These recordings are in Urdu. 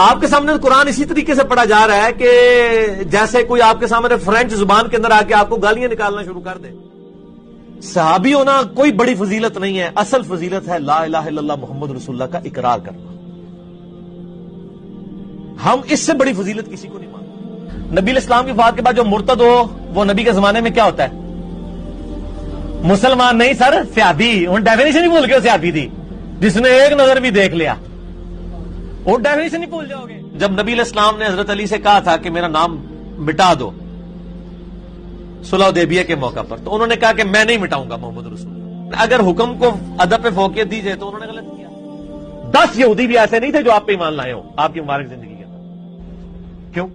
آپ کے سامنے قرآن اسی طریقے سے پڑھا جا رہا ہے کہ جیسے کوئی آپ کے سامنے فرینچ زبان کے اندر آ کے آپ کو گالیاں نکالنا شروع کر دے. صحابی ہونا کوئی بڑی فضیلت نہیں ہے، اصل فضیلت ہے لا الہ الا اللہ محمد رسول اللہ کا اقرار کرنا. ہم اس سے بڑی فضیلت کسی کو نہیں مانتے. نبی الاسلام کی وفات کے بعد جو مرتد ہو وہ نبی کے زمانے میں کیا ہوتا ہے؟ مسلمان نہیں سر، سیادی. ان ڈیفینیشن ہی بھول گئے سیادی تھی، جس نے ایک نظر بھی دیکھ لیا وہ ڈیفینیشن ہی بھول جاؤ گے. جب نبی علیہ السلام نے حضرت علی سے کہا تھا کہ میرا نام مٹا دو صلح حدیبیہ کے موقع پر، تو انہوں نے کہا کہ میں نہیں مٹاؤں گا محمد رسول اللہ. اگر حکم کو ادب پہ فوقیت دی جائے تو انہوں نے غلط کیا. 10 یہودی بھی ایسے نہیں تھے جو آپ پہ ایمان لائے ہوں آپ کی مبارک زندگی کے اندر. کیوں؟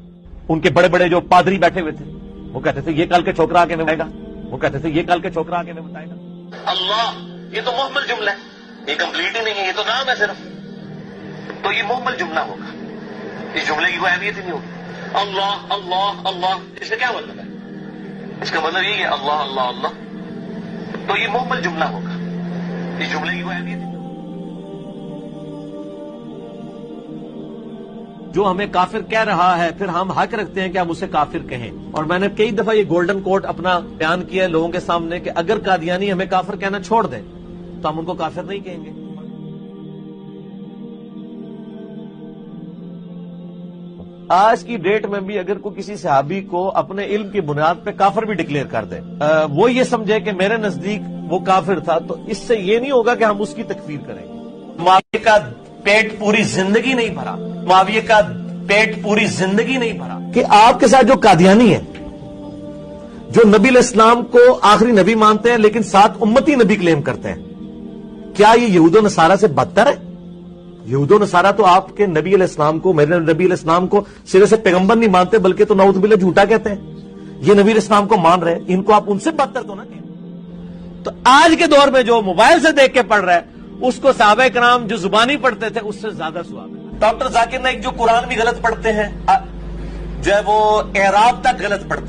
ان کے بڑے بڑے جو پادری بیٹھے ہوئے تھے وہ کہتے تھے یہ کل کے چھوکرا آ کے میں بتائے گا، وہ کہتے تھے یہ کل کے چھوکرا آ کے میں بتائے گا. اللہ یہ تو محمل جملہ ہے، یہ کمپلیٹ ہی نہیں ہے، یہ تو نام ہے صرف. تو یہ محمل جملہ ہوگا، اس جملے کی کوئی اہمیت ہی نہیں ہوگی. اللہ اللہ اللہ، اس کا کیا مطلب ہے؟ اس کا مطلب یہ ہے اللہ اللہ اللہ. تو یہ محمل جملہ ہوگا، اس جملے کی کوئی اہمیت نہیں. جو ہمیں کافر کہہ رہا ہے پھر ہم حق رکھتے ہیں کہ ہم اسے کافر کہیں. اور میں نے کئی دفعہ یہ گولڈن کوٹ اپنا بیان کیا ہے لوگوں کے سامنے کہ اگر قادیانی ہمیں کافر کہنا چھوڑ دیں تو ہم ان کو کافر نہیں کہیں گے. آج کی ڈیٹ میں بھی اگر کوئی کسی صحابی کو اپنے علم کی بنیاد پہ کافر بھی ڈکلیئر کر دے، وہ یہ سمجھے کہ میرے نزدیک وہ کافر تھا، تو اس سے یہ نہیں ہوگا کہ ہم اس کی تکفیر کریں گے. معاویہ کا پیٹ پوری زندگی نہیں بھرا، معاویہ کا پیٹ پوری زندگی نہیں بھرا کہ آپ کے ساتھ جو قادیانی ہے، جو نبی علیہ السلام کو آخری نبی مانتے ہیں لیکن ساتھ امتی نبی کلیم کرتے ہیں، کیا یہ یہود و نصارہ سے بدتر ہے؟ یہود و نصارہ تو آپ کے نبی علیہ السلام کو، میرے نبی علیہ السلام کو سرے سے پیغمبر نہیں مانتے بلکہ تو نعوذ باللہ جھوٹا کہتے ہیں. یہ نبی علیہ السلام کو مان رہے ہیں، ان کو آپ ان سے بدتر تو نہ کہیں. تو آج کے دور میں جو موبائل سے دیکھ کے پڑھ رہا ہے اس کو صحابہ کرام جو زبانی پڑھتے تھے اس سے زیادہ ثواب ہے. ڈاکٹر ذاکر نائک جو قرآن بھی غلط پڑھتے ہیں، جو ہے وہ اعراب تک غلط پڑھتے ہیں.